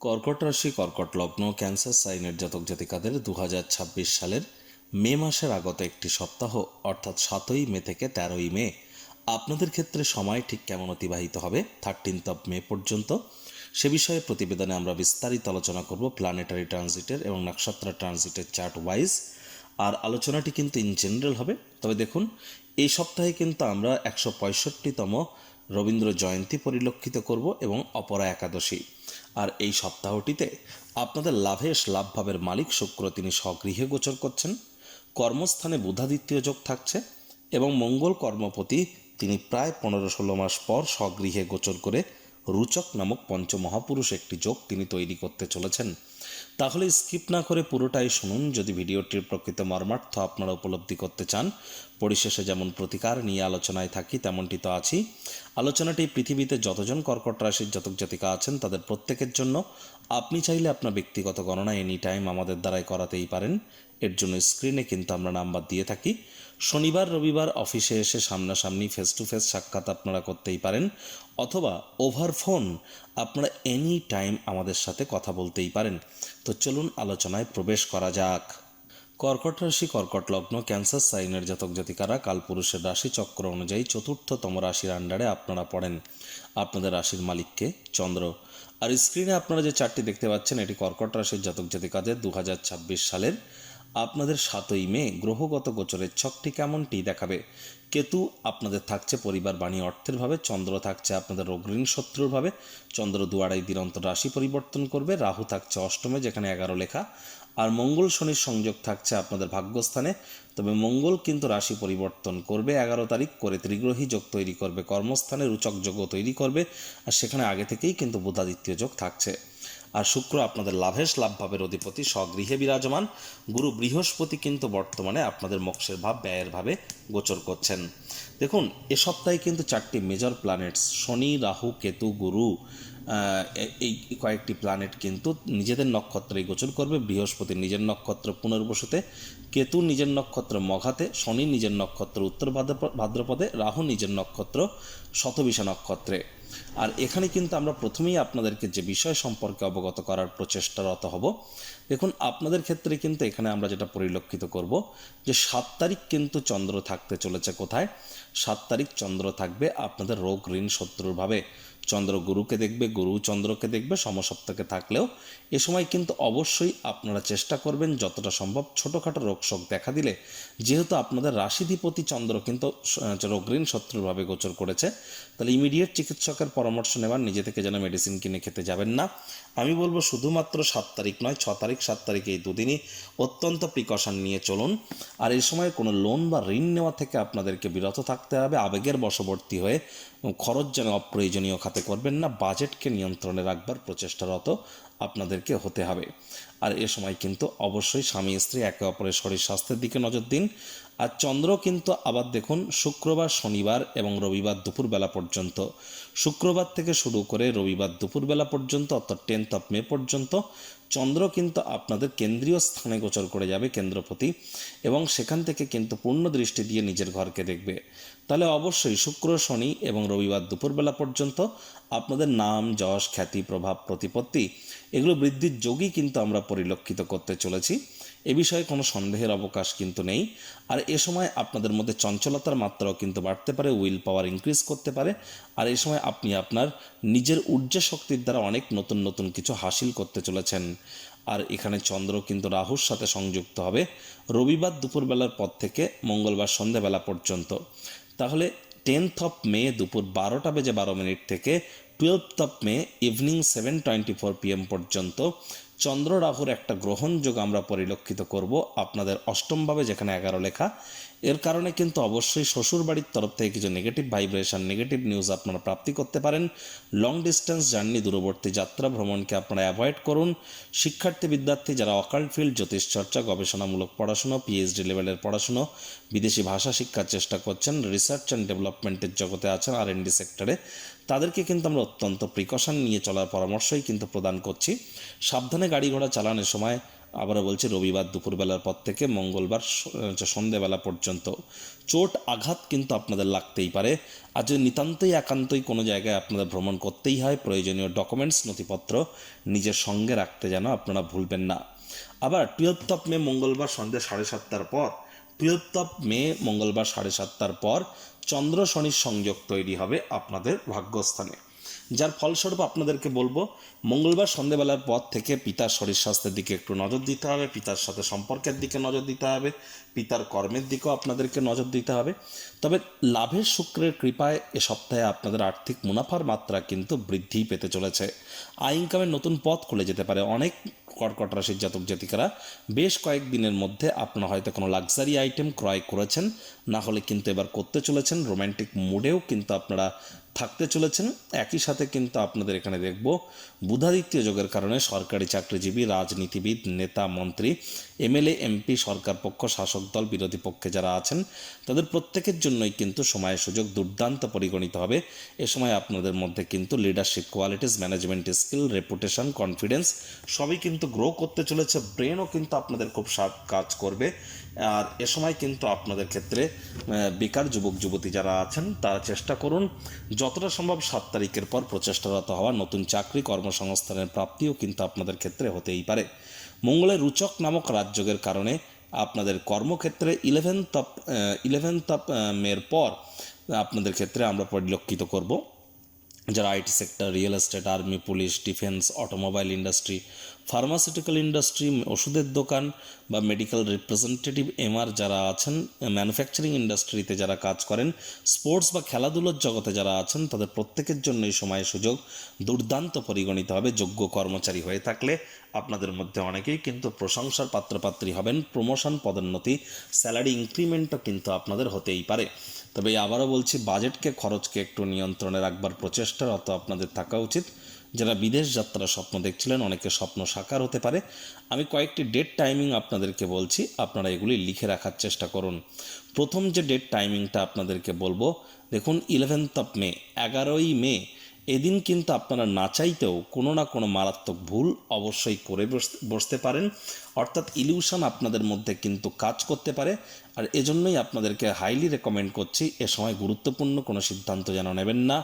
কর্কট রাশি, কর্কট লগ্ন, ক্যান্সার সাইনের জাতক জাতিকাদের 2026 সালের মে মাসের আগত একটি সপ্তাহ অর্থাৎ 7ই মে থেকে 13ই মে আপনাদের ক্ষেত্রে সময় ঠিক কেমন অতিবাহিত হবে 13 মে পর্যন্ত সে বিষয়ে প্রতিবেদনে আমরা বিস্তারিত আলোচনা করব প্ল্যানেটারি ট্রানজিটের এবং নক্ষত্র ট্রানজিটের চার্ট ওয়াইজ। আর আলোচনাটি কিন্তু ইন জেনারেল হবে। তবে দেখুন, এই সপ্তাহে কিন্তু আমরা 165তম রবীন্দ্র জয়ন্তী পরিলক্ষিত করব এবং অপরা একাদশী। আর এই সপ্তাহটিতে আপনাদের লাভভাবের মালিক শুক্র তিনি স্বগৃহে গোচর করছেন, কর্মস্থানে বুধাদিত্য যোগ থাকছে এবং মঙ্গল কর্মপতি তিনি প্রায় 15-16 মাস পর স্বগৃহে গোচর করে রুচক নামক পঞ্চমহাপুরুষ একটি যোগ তিনি তৈরি করতে চলেছেন। তাহলে স্কিপ না করে পুরোটাই শুনুন। যদি ভিডিওটির প্রকৃত মর্মার্থ আপনারা উপলব্ধি করতে চান, পরিশেষে যেমন প্রতিকার নিয়ে আলোচনায় থাকি তেমনটি তো আছি। আলোচনাটি পৃথিবীতে যতজন কর্কট রাশির জাতক জাতিকা আছেন তাদের প্রত্যেকের জন্য। আপনি চাইলে আপনার ব্যক্তিগত গণনা এনি টাইম আমাদের দ্বারাই করাতেই পারেন। এর জন্য স্ক্রিনে কিন্তু আমরা নাম্বার দিয়ে থাকি। শনিবার রবিবার অফিসে এসে সামনাসামনি ফেস টু ফেস সাক্ষাৎ আপনারা করতেই পারেন, অথবা ওভার ফোন আপনারা এনি টাইম আমাদের সাথে কথা বলতেই পারেন। তো চলুন আলোচনায় প্রবেশ করা যাক। কর্কট রাশি, কর্কট লগ্ন, ক্যান্সার সাইনের জাতক জাতিকারা কালপুরুষের রাশি চক্র অনুযায়ী 4র্থতম রাশির আন্ডারে আপনারা পড়েন। আপনাদের রাশির মালিককে চন্দ্র। আর স্ক্রিনে আপনারা যে চারটি দেখতে পাচ্ছেন এটি কর্কট রাশির জাতক জাতিকাদের 2026 সালের আপনাদের 7ই মে গ্রহগত গোচরের ছকটি কেমনটি দেখাবে। কেতু আপনাদের থাকছে পরিবার বাণী অর্থের ভাবে, চন্দ্র থাকছে আপনাদের অগ্রীণ শত্রুর ভাবে, চন্দ্র 2-2.5 দিন অন্তর রাশি পরিবর্তন করবে, রাহু থাকছে অষ্টমে যেখানে 11 লেখা, আর মঙ্গল শনির সংযোগ থাকছে আপনাদের ভাগ্যস্থানে। তবে মঙ্গল কিন্তু রাশি পরিবর্তন করবে 11 তারিখ করে, ত্রিগ্রহী যোগ তৈরি করবে, কর্মস্থানে রুচক যোগও তৈরি করবে, আর সেখানে আগে থেকেই কিন্তু বুধাদিত্য যোগ থাকছে। আর শুক্র আপনাদের লাভভাবের অধিপতি স্বগৃহে বিরাজমান। গুরু বৃহস্পতি কিন্তু বর্তমানে আপনাদের মোক্ষের ভাব ব্যয়ের ভাবে গোচর করছেন। দেখুন, এ সপ্তাহে কিন্তু 4টি মেজর প্ল্যানেটস শনি, রাহু, কেতু, গুরু এই কয়েকটি প্ল্যানেট কিন্তু নিজেদের নক্ষত্রেই গোচর করবে। বৃহস্পতি নিজের নক্ষত্র পুনর্বসুতে, কেতু নিজের নক্ষত্র মঘাতে, শনি নিজের নক্ষত্র উত্তর ভাদ্রপদে, রাহু নিজের নক্ষত্র শতবিশা নক্ষত্রে। আর এখানে কিন্তু আমরা প্রথমেই আপনাদেরকে যে বিষয় সম্পর্কে অবগত করার প্রচেষ্টারত হব। দেখুন, আপনাদের ক্ষেত্রে কিন্তু এখানে আমরা যেটা পরিলক্ষিত করব যে 7 তারিখ কিন্তু চন্দ্র থাকতে চলেছে কোথায়। 7 তারিখ চন্দ্র থাকবে আপনাদের রোগ ঋণ শত্রুর ভাবে। চন্দ্র গুরুকে দেখবে, গুরু চন্দ্রকে দেখবে, সমসপ্তকে থাকলেও এ সময় কিন্তু অবশ্যই আপনারা চেষ্টা করবেন যতটা সম্ভব ছোটোখাটো রোগশোক দেখা দিলে, যেহেতু আপনাদের রাশিধিপতি চন্দ্র কিন্তু রোগ ঋণ শত্রুরভাবে গোচর করেছে, তাহলে ইমিডিয়েট চিকিৎসকের পরামর্শ নেবার, নিজে থেকে যেন মেডিসিন কিনে খেতে যাবেন না। আমি বলবো শুধুমাত্র 7 তারিখ নয়, 6 তারিখ 7 তারিখ এই দুদিনই অত্যন্ত প্রিকশন নিয়ে চলুন। আর এই সময় কোনো লোন বা ঋণ নেওয়া থেকে আপনাদেরকে বিরত থাকতে হবে। আবেগের বশবর্তী হয়ে খরচ যেন অপ্রয়োজনীয় খাতে করবেন না, বাজেটকে নিয়ন্ত্রণে রাখবার প্রচেষ্টারত আপনাদেরকে হতে হবে। আর এ সময় কিন্তু অবশ্যই স্বামী স্ত্রী একে অপরের শরীর স্বাস্থ্যের দিকে নজর দিন। আর চন্দ্র কিন্তু আবার দেখুন শুক্রবার, শনিবার এবং রবিবার দুপুরবেলা পর্যন্ত, শুক্রবার থেকে শুরু করে রবিবার দুপুরবেলা পর্যন্ত অর্থাৎ 10 মে পর্যন্ত চন্দ্র কিন্তু আপনাদের কেন্দ্রীয় স্থানে গোচর করে যাবে, কেন্দ্রপতি, এবং সেখান থেকে কিন্তু পূর্ণ দৃষ্টি দিয়ে নিজের ঘরকে দেখবে। তাহলে অবশ্যই শুক্র, শনি এবং রবিবার দুপুরবেলা পর্যন্ত আপনাদের নাম, যশ, খ্যাতি, প্রভাব, প্রতিপত্তি এগুলো বৃদ্ধির যোগই কিন্তু আমরা পরিলক্ষিত করতে চলেছি। এ বিষয়ে কোনো সন্দেহের অবকাশ কিন্তু নেই। আর এ সময় আপনাদের মধ্যে চঞ্চলতার মাত্রাও কিন্তু বাড়তে পারে, উইল পাওয়ার ইনক্রিজ করতে পারে। আর এই সময় আপনি আপনার নিজের ঊর্জা শক্তির দ্বারা অনেক নতুন নতুন কিছু হাসিল করতে চলেছেন। আর এখানে চন্দ্র কিন্তু রাহুর সাথে সংযুক্ত হবে রবিবার দুপুরবেলার পর থেকে মঙ্গলবার সন্ধ্যাবেলা পর্যন্ত। তাহলে 10 মে দুপুর 12:12 থেকে 12 মে ইভিনিং 7:24 PM পর্যন্ত চন্দ্র রাহুর একটা গ্রহণযোগ আমরা পরিলক্ষিত করব আপনাদের অষ্টমভাবে, যেখানে 11 লেখা। এর কারণে কিন্তু অবশ্যই শ্বশুরবাড়ির তরফ থেকে কিছু নেগেটিভ ভাইব্রেশন, নেগেটিভ নিউজ আপনারা প্রাপ্তি করতে পারেন। লং ডিস্টেন্স জার্নি, দূরবর্তী যাত্রা ভ্রমণকে আপনারা অ্যাভয়েড করুন। শিক্ষার্থী বিদ্যার্থী যারা অকাল্ট ফিল্ড, জ্যোতিষচর্চা, গবেষণামূলক পড়াশুনো, PhD লেভেলের পড়াশুনো, বিদেশি ভাষা শিক্ষার চেষ্টা করছেন, রিসার্চ অ্যান্ড ডেভেলপমেন্টের জগতে আছেন, R&D সেক্টরে, তাদেরকে কিন্তু আমরা অত্যন্ত প্রিকশন নিয়ে চলার পরামর্শই কিন্তু প্রদান করছি। সাবধানে গাড়ি ঘোড়া চালানোর সময় আবারও বলছি, রবিবার দুপুরবেলার পর থেকে মঙ্গলবার সন্ধেবেলা পর্যন্ত চোট আঘাত কিন্তু আপনাদের লাগতেই পারে। আর যদি নিতান্তই একান্তই কোনো জায়গায় আপনাদের ভ্রমণ করতেই হয়, প্রয়োজনীয় ডকুমেন্টস নথিপত্র নিজের সঙ্গে রাখতে যেন আপনারা ভুলবেন না। আবার 12 মে মঙ্গলবার সন্ধ্যে 7:30টার পর 12 মে মঙ্গলবার 7:30টার পর চন্দ্র শনির সংযোগ তৈরি হবে আপনাদের ভাগ্যস্থানে, যার ফলস্বরূপ আপনাদেরকে বলবো মঙ্গলবার সন্ধ্যেবেলার পর থেকে পিতার শরীর স্বাস্থ্যের দিকে একটু নজর দিতে হবে, পিতার সাথে সম্পর্কের দিকে নজর দিতে হবে, পিতার কর্মের দিকেও আপনাদেরকে নজর দিতে হবে। তবে লাভের শুক্রের কৃপায় এ সপ্তাহে আপনাদের আর্থিক মুনাফার মাত্রা কিন্তু বৃদ্ধি পেতে চলেছে। আয় ইনকামের নতুন পথ খুলে যেতে পারে। অনেক কর্কট রাশির জাতক জাতিকারা বেশ কয়েকদিনের মধ্যে আপনারা হয়তো কোনো লাক্সারি আইটেম ক্রয় করেছেন, না হলে কিন্তু এবার করতে চলেছেন। রোম্যান্টিক মুডেও কিন্তু আপনারা থাকতে চলেছেন। একই সাথে কিন্তু আপনাদের এখানে দেখব বুধাদিত্য যোগের কারণে সরকারি চাকরিজীবী, রাজনীতিবিদ, নেতা, মন্ত্রী, এমএলএ, এমপি, সরকার পক্ষ, শাসক দল, বিরোধী পক্ষে যারা আছেন তাদের প্রত্যেকের জন্যই কিন্তু সময় সুযোগ দুর্দান্ত পরিগণিত হবে। এ সময় আপনাদের মধ্যে কিন্তু leadership qualities, management skill, reputation, confidence সবই কিন্তু গ্রো করতে চলেছে। ব্রেনও কিন্তু আপনাদের খুব শার্প কাজ করবে। আর এ সময় কিন্তু আপনাদের ক্ষেত্রে বেকার যুবক যুবতী যারা আছেন তারা চেষ্টা করুন যতটা সম্ভব 7 তারিখের পর প্রচেষ্টারত হওয়া। নতুন চাকরি কর্মসংস্থানের প্রাপ্তিও কিন্তু আপনাদের ক্ষেত্রে হতেই পারে। মঙ্গলের রুচক নামক রাজযোগের কারণে আপনাদের কর্মক্ষেত্রে 11 মের পর আপনাদের ক্ষেত্রে আমরা পরিলক্ষিত করব যারা IT sector, real estate, army, police, defence, automobile industry, pharmaceutical industry, ওষুধের দোকান বা মেডিকেল রিপ্রেজেন্টেটিভ, এমআর যারা আছেন, ম্যানুফ্যাকচারিং ইন্ডাস্ট্রিতে যারা কাজ করেন, স্পোর্টস বা খেলাধুলোর জগতে যারা আছেন তাদের প্রত্যেকের জন্য এই সময় সুযোগ দুর্দান্ত পরিগণিত হবে। যোগ্য কর্মচারী হয়ে থাকলে আপনাদের মধ্যে অনেকেই কিন্তু প্রশংসার পাত্রপাত্রী হবেন। প্রমোশন, পদোন্নতি, স্যালারি ইনক্রিমেন্টও কিন্তু আপনাদের হতেই পারে। তবে আবারও বলছি, বাজেটকে, খরচকে একটু নিয়ন্ত্রণে রাখবার প্রচেষ্টারত আপনাদের থাকা উচিত। যারা বিদেশ যাত্রার স্বপ্ন দেখছিলেন, অনেকের স্বপ্ন সাকার হতে পারে। আমি কয়েকটি ডেট টাইমিং আপনাদেরকে বলছি, আপনারা এগুলি লিখে রাখার চেষ্টা করুন। প্রথম যে ডেট টাইমিংটা আপনাদেরকে বলবো, দেখুন 11 মে, 11ই মে, এদিন কিন্তু আপনারা না চাইতেও কোনো না কোনো মারাত্মক ভুল অবশ্যই করে বসতে পারেন। অর্থাৎ ইলিউশন আপনাদের মধ্যে কিন্তু কাজ করতে পারে। আর এজন্যই আপনাদেরকে হাইলি রেকমেন্ড করছি এ সময় গুরুত্বপূর্ণ কোনো সিদ্ধান্ত যেন নেবেন না।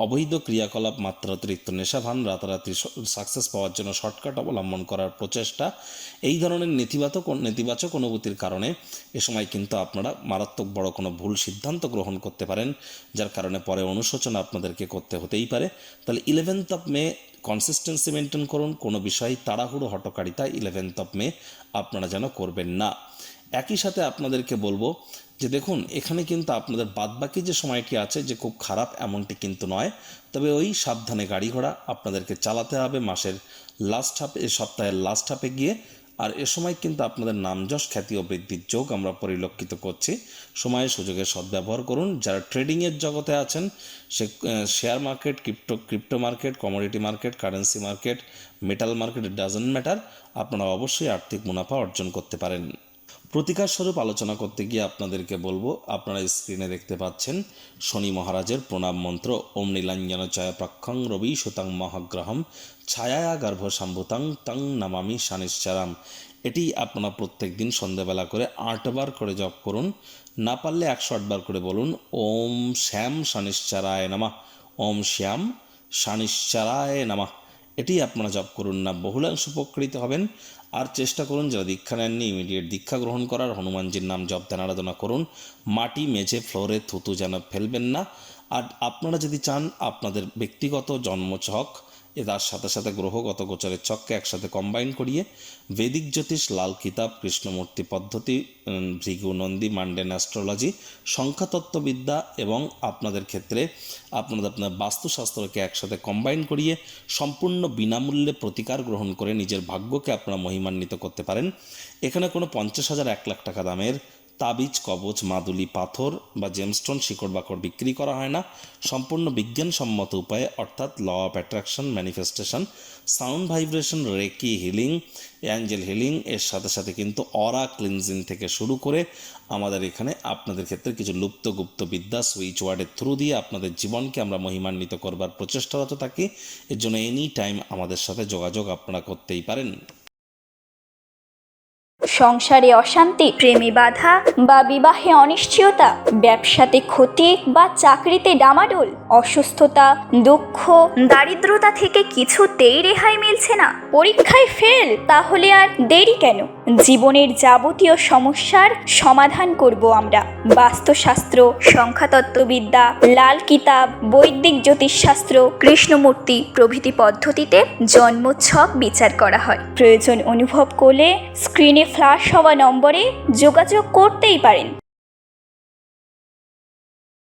অবৈধ ক্রিয়াকলাপ, মাত্রাতিরিক্ত নেশাভান, রাতারাতি সাকসেস পাওয়ার জন্য শর্টকাট অবলম্বন করার প্রচেষ্টা, এই ধরনের নেতিবাচক অনুভূতির কারণে এ সময় কিন্তু আপনারা মারাত্মক বড় কোনো ভুল সিদ্ধান্ত গ্রহণ করতে পারেন, যার কারণে পরে অনুশোচনা আপনাদেরকে করতে হতেই পারে। তাহলে 11 মে কনসিস্টেন্সি মেনটেন করুন। কোনো বিষয়ে তাড়াহুড়ো, হটকারিতা 11 মে আপনারা যেন করবেন না। একই সাথে আপনাদেরকে বলবো যে দেখুন, এখানে কিন্তু আপনাদের বাদবাকি যে সময়টি আছে যে খুব খারাপ এমনটি কিন্তু নয়। তবে ওই সাবধানে গাড়ি ঘোড়া আপনাদেরকে চালাতে হবে মাসের লাস্ট হাফে, এই সপ্তাহের লাস্ট হাফে গিয়ে। আর এ সময় কিন্তু আপনাদের নামযশ, খ্যাতি ও বৃদ্ধির যোগ আমরা পরিলক্ষিত করছি। সময়ের সুযোগের সদ্ব্যবহার করুন। যারা ট্রেডিংয়ের জগতে আছেন, সে share market, crypto market, commodity market, currency market, metal market, doesn't matter, আপনারা অবশ্যই আর্থিক মুনাফা অর্জন করতে পারেন। প্রতিকার স্বরূপ আলোচনা করতে গিয়ে আপনাদেরকে বলবো, আপনারা স্ক্রিনে দেখতে পাচ্ছেন শনি মহারাজের প্রণাম মন্ত্র, ওম নীলাঞ্জন চয় প্রক্ষং রবি সুতং মহাগ্রহম ছায়া গর্ভ সম্ভুতং তং নমামি শনিশ্চরাম। এটি আপনারা প্রত্যেক দিন সন্ধ্যাবেলা করে 8 বার করে জপ করুন। না পারলে 108 বার করে বলুন, ওম শ্যাম শনিশ্চরায় নমঃ, ওম শ্যাম শনিশ্চরায় নমঃ। এটি আপনারা জপ করুন না, বহুলাংশ উপকৃত হবেন। আর চেষ্টা করুন যারা দীক্ষা নেননি ইমিডিয়েট দীক্ষা গ্রহণ করার। হনুমানজির নাম জপ ধ্যান আরাধনা করুন। মাটি, মেঝে, ফ্লোরে থুতু যেন ফেলবেন না। আর আপনারা যদি চান আপনাদের ব্যক্তিগত জন্মছক তার সাথে সাথে গ্রহগত গোচরের ছককে একসাথে কম্বাইন করিয়ে বৈদিক জ্যোতিষ, লাল কিতাব, কৃষ্ণমূর্তি পদ্ধতি, ভৃগু নন্দী, মান্ডেন অ্যাস্ট্রোলজি, সংখ্যাতত্ত্ববিদ্যা এবং আপনাদের ক্ষেত্রে আপনার বাস্তুশাস্ত্রকে একসাথে কম্বাইন করিয়ে সম্পূর্ণ বিনামূল্যে প্রতিকার গ্রহণ করে নিজের ভাগ্যকে আপনারা মহিমান্বিত করতে পারেন। এখানে কোনো 50,000 1 লাখ টাকা দামের তাবিজ, কবচ, মাদুলি, পাথর বা জেমস্টোন, শিকড় বাকড় বিক্রি করা হয় না। সম্পূর্ণ বিজ্ঞানসম্মত উপায়ে, অর্থাৎ law of attraction, manifestation, sound vibration, reiki healing, angel healing, এর সাথে সাথে কিন্তু অরা ক্লিনজিং থেকে শুরু করে আমাদের এখানে আপনাদের ক্ষেত্রে কিছু লুপ্ত গুপ্ত বিদ্যা, সুইচ ওয়ার্ডের থ্রু দিয়ে আপনাদের জীবনকে আমরা মহিমান্বিত করবার প্রচেষ্টারত থাকি। এর জন্য এনি টাইম আমাদের সাথে যোগাযোগ আপনারা করতেই পারেন। সংসারে অশান্তি, প্রেমে বাধা বা বিবাহে অনিশ্চয়তা, ব্যবসাতে ক্ষতি বা চাকরিতে ডামাডোল, অসুস্থতা, দুঃখ, দারিদ্রতা থেকে কিছুতেই রেহাই মিলছে না, পরীক্ষায় ফেল, তাহলে আর দেরি কেন? জীবনের যাবতীয় সমস্যার সমাধান করব আমরা। বাস্তুশাস্ত্র, সংখ্যাতত্ত্ববিদ্যা, লাল কিতাব, বৈদিক জ্যোতিষশাস্ত্র, কৃষ্ণমূর্তি প্রভৃতি পদ্ধতিতে জন্মছক বিচার করা হয়। প্রয়োজন অনুভব করলে স্ক্রিনে ফ্ল্যাশ হওয়া নম্বরে যোগাযোগ করতেই পারেন।